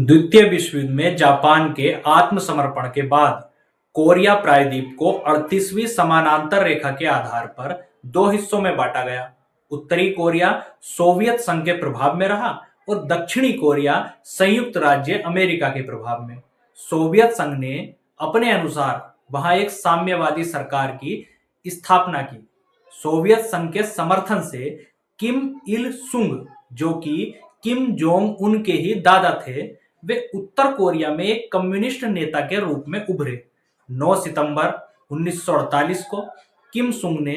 द्वितीय विश्व युद्ध में जापान के आत्मसमर्पण के बाद कोरिया प्रायद्वीप को 38वीं समानांतर रेखा के आधार पर दो हिस्सों में बांटा गया। उत्तरी कोरिया सोवियत संघ के प्रभाव में रहा और दक्षिणी कोरिया संयुक्त राज्य अमेरिका के प्रभाव में। सोवियत संघ ने अपने अनुसार वहां एक साम्यवादी सरकार की स्थापना की। सोवियत संघ के समर्थन से किम इल सुंग, जो कि किम जोंग उन के ही दादा थे, वे उत्तर कोरिया में एक कम्युनिस्ट नेता के रूप में उभरे। 9 सितंबर 1948 को किम सुंग ने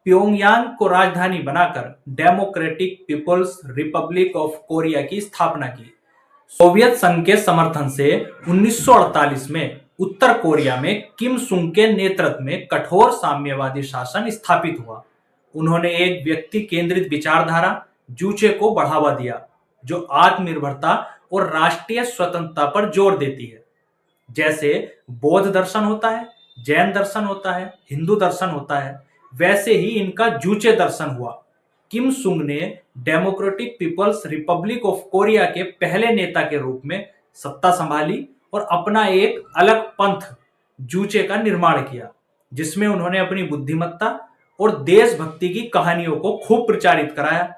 प्योंगयांग को राजधानी बनाकर Democratic People's Republic of Korea की स्थापना की। सोवियत संघ के समर्थन से 1948 में उत्तर कोरिया में किम सुंग के नेतृत्व में कठोर साम्यवादी शासन स्थापित हुआ। उन्होंने एक व्यक्ति केंद्रित विचारधारा जूचे को बढ़ावा दिया, जो आत्मनिर्भरता और राष्ट्रीय स्वतंत्रता पर जोर देती है। जैसे बौद्ध दर्शन होता है, जैन दर्शन होता है, हिंदू दर्शन होता है, वैसे ही इनका जूचे दर्शन हुआ। किम सुंग ने Democratic People's Republic of Korea के पहले नेता के रूप में सत्ता संभाली और अपना एक अलग पंथ जूचे का निर्माण किया, जिसमें उन्होंने अपनी बुद्धिमत्ता और देशभक्ति की कहानियों को खूब प्रचारित कराया।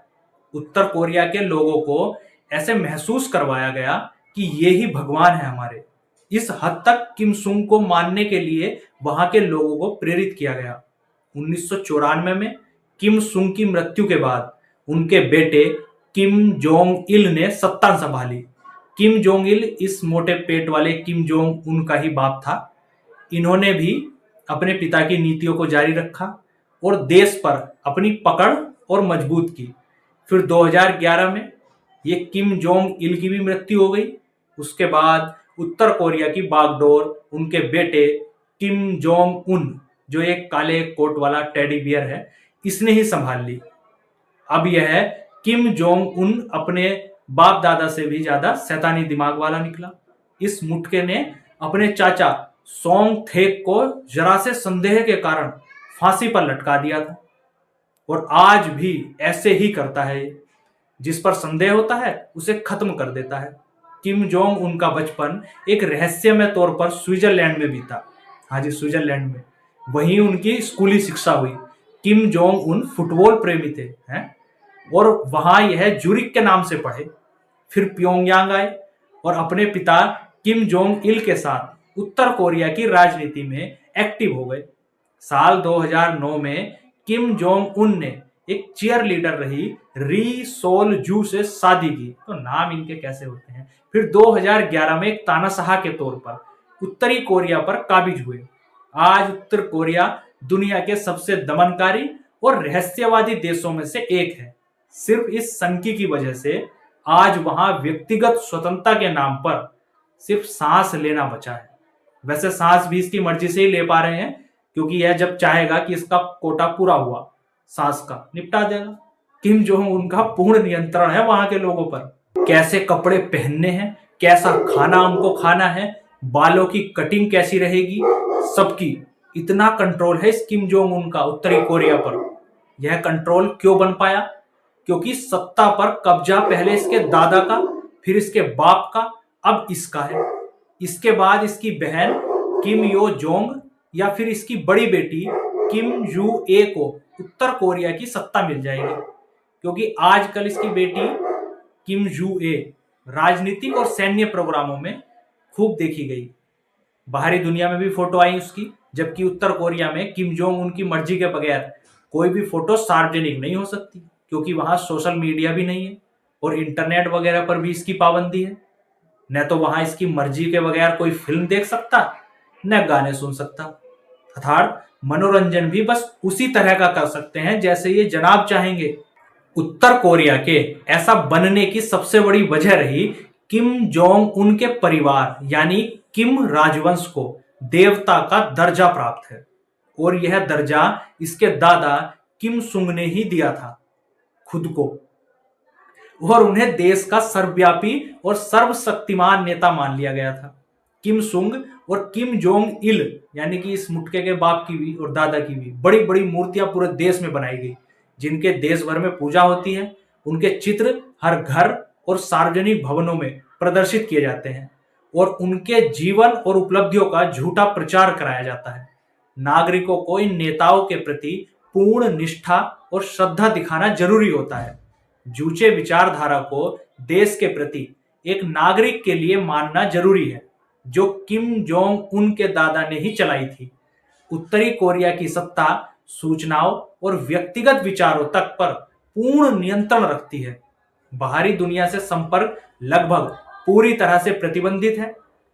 उत्तर कोरिया के लोगों को ऐसे महसूस करवाया गया कि ये ही भगवान है हमारे। इस हद तक किम सुंग को मानने के लिए वहां के लोगों को प्रेरित किया गया। 1994 में किम सुंग की मृत्यु के बाद उनके बेटे किम जोंग इल ने सत्ता संभाली। किम जोंग इल इस मोटे पेट वाले किम जोंग उन का ही बाप था। इन्होंने भी अपने पिता की नीतियों को जारी रखा और देश पर अपनी पकड़ और मजबूत की। फिर 2011 में ये किम जोंग इल की भी मृत्यु हो गई। उसके बाद उत्तर कोरिया की बागडोर उनके बेटे किम जोंग उन, जो एक काले कोट वाला टेडी बियर है, इसने ही संभाल ली। अब यह किम जोंग उन अपने बाप दादा से भी ज्यादा शैतानी दिमाग वाला निकला। इस मुटके ने अपने चाचा सोंग थेक को जरा से संदेह के कारण फांसी पर लटका दिया था और आज भी ऐसे ही करता है। जिस पर संदेह होता है उसे खत्म कर देता है। किम जोंग उनका बचपन एक रहस्यमय तौर पर स्विट्जरलैंड में बीता। हाँ जी, स्विट्जरलैंड में। वहीं उनकी स्कूली शिक्षा हुई। किम जोंग उन फुटबॉल प्रेमी थे हैं और वहां यह जूरिक के नाम से पढ़े। फिर प्योंगयांग आए और अपने पिता किम जोंग इल के साथ उत्तर कोरिया की राजनीति में एक्टिव हो गए। साल 2009 में किम जोंग उन ने एक चीयर लीडर रही री सोल जू से शादी की। तो नाम इनके कैसे होते हैं। फिर 2011 में एक तानाशाह के तौर पर उत्तरी कोरिया पर काबिज हुए। आज उत्तर कोरिया दुनिया के सबसे दमनकारी और रहस्यवादी देशों में से एक है। सिर्फ इस सनकी की वजह से आज वहां व्यक्तिगत स्वतंत्रता के नाम पर सिर्फ सांस लेना बचा है। वैसे सांस भी इसकी मर्जी से ही ले पा रहे हैं, क्योंकि यह जब चाहेगा कि इसका कोटा पूरा हुआ सांस का, निपटा देगा। किम जोंग उनका पूर्ण नियंत्रण है वहां के लोगों पर। कैसे कपड़े पहनने हैं, कैसा खाना उनको खाना है, बालों की कटिंग कैसी रहेगी, सबकी इतना कंट्रोल है इस किम जोंग उन का उत्तरी कोरिया पर। यह कंट्रोल क्यों बन पाया? क्योंकि सत्ता पर कब्जा पहले इसके दादा का, फिर इसके बाप का, अब इसका है। इसके बाद इसकी बहन किम यो जोंग या फिर इसकी बड़ी बेटी किम यू ए को उत्तर कोरिया की सत्ता मिल जाएगी, क्योंकि आजकल इसकी बेटी किम यू ए राजनीतिक और सैन्य प्रोग्रामों में खूब देखी गई। बाहरी दुनिया में भी फोटो आई उसकी, जबकि उत्तर कोरिया में किम जोंग उनकी मर्जी के बगैर कोई भी फोटो सार्वजनिक नहीं हो सकती, क्योंकि वहां सोशल मीडिया भी नहीं है और इंटरनेट वगैरह पर भी इसकी पाबंदी है। न तो वहां इसकी मर्जी के बगैर कोई फिल्म देख सकता, न गाने सुन सकता। अर्थात मनोरंजन भी बस उसी तरह का कर सकते हैं जैसे ये जनाब चाहेंगे। उत्तर कोरिया के ऐसा बनने की सबसे बड़ी वजह रही किम जोंग उन के परिवार यानी किम राजवंश को देवता का दर्जा प्राप्त है, और यह दर्जा इसके दादा किम सुंग ने ही दिया था खुद को, और उन्हें देश का सर्वव्यापी और सर्वशक्तिमान नेता मान लिया गया था। किम सुंग और किम जोंग इल यानी कि इस मुटके के बाप की भी और दादा की भी बड़ी बड़ी मूर्तियां पूरे देश में बनाई गई, जिनके देश भर में पूजा होती है। उनके चित्र हर घर और सार्वजनिक भवनों में प्रदर्शित किए जाते हैं और उनके जीवन और उपलब्धियों का झूठा प्रचार कराया जाता है। नागरिकों को इन नेताओं के प्रति पूर्ण निष्ठा और श्रद्धा दिखाना जरूरी होता है। जूचे विचारधारा को देश के प्रति एक नागरिक के लिए मानना जरूरी है, जो किम जोंग उन के दादा ने ही चलाई थी। उत्तरी कोरिया की सत्ता सूचनाओं और व्यक्तिगत विचारों तक पर पूर्ण नियंत्रण रखती है। बाहरी दुनिया से संपर्क लगभग पूरी तरह से प्रतिबंधित है।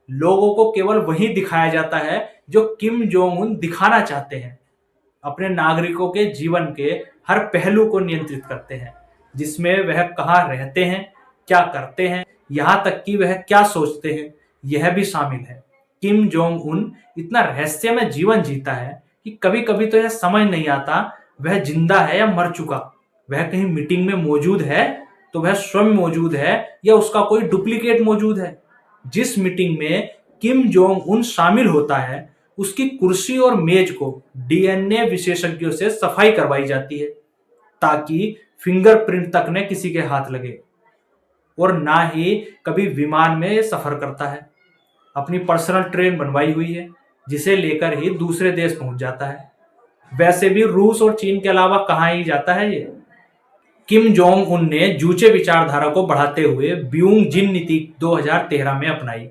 लोगों को केवल वही दिखाया जाता है जो किम जोंग उन दिखाना चाहते हैं। अपने नागरिकों के जीवन के हर पहलू को नियंत्रित करते हैं, जिसमें वह कहाँ रहते हैं, क्या करते हैं, यहाँ तक कि वह क्या सोचते हैं, यह भी शामिल है। किम जोंग उन इतना रहस्यमय जीवन जीता है कि कभी कभी तो यह समझ नहीं आता वह जिंदा है या मर चुका। वह कहीं मीटिंग में मौजूद है तो वह स्वयं मौजूद है या उसका कोई डुप्लीकेट मौजूद है। जिस मीटिंग में किम जोंग उन शामिल होता है, उसकी कुर्सी और मेज को डीएनए विशेषज्ञों से सफाई करवाई जाती है, ताकि फिंगरप्रिंट तक न किसी के हाथ लगे। और ना ही कभी विमान में सफर करता है। अपनी पर्सनल ट्रेन बनवाई हुई है, जिसे लेकर ही दूसरे देश पहुंच जाता है। वैसे भी रूस और चीन के अलावा कहाँ ही जाता है ये। किम जोंग उन ने जूचे विचारधारा को बढ़ाते हुए ब्यूंग जिन नीति 2013 में अपनाई,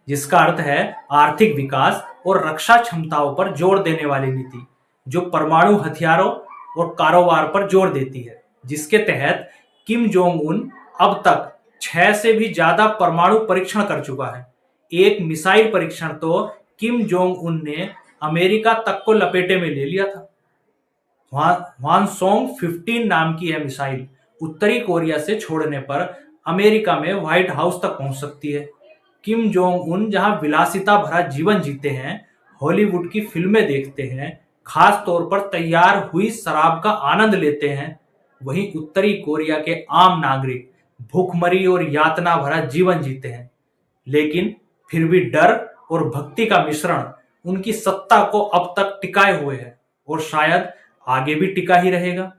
जिसका अर्थ है आर्थिक विकास और रक्षा क्षमताओं पर जोर देने वाली नीति, जो परमाणु हथियारों और कारोबार पर जोर देती है। जिसके तहत किम जोंग उन अब तक 6 से भी ज्यादा परमाणु परीक्षण कर चुका है। एक मिसाइल परीक्षण तो किम जोंग उन ने अमेरिका तक को लपेटे में ले लिया था। ह्वानसोंग 15 नाम की यह मिसाइल उत्तरी कोरिया से छोड़ने पर अमेरिका में व्हाइट हाउस तक पहुंच सकती है। किम जोंग उन जहां विलासिता भरा जीवन जीते हैं, हॉलीवुड की फिल्में देखते हैं, खास तौर पर तैयार हुई शराब का आनंद लेते हैं, वहीं उत्तरी कोरिया के आम नागरिक भूखमरी और यातना भरा जीवन जीते हैं। लेकिन फिर भी डर और भक्ति का मिश्रण उनकी सत्ता को अब तक टिकाए हुए है और शायद आगे भी टिका ही रहेगा।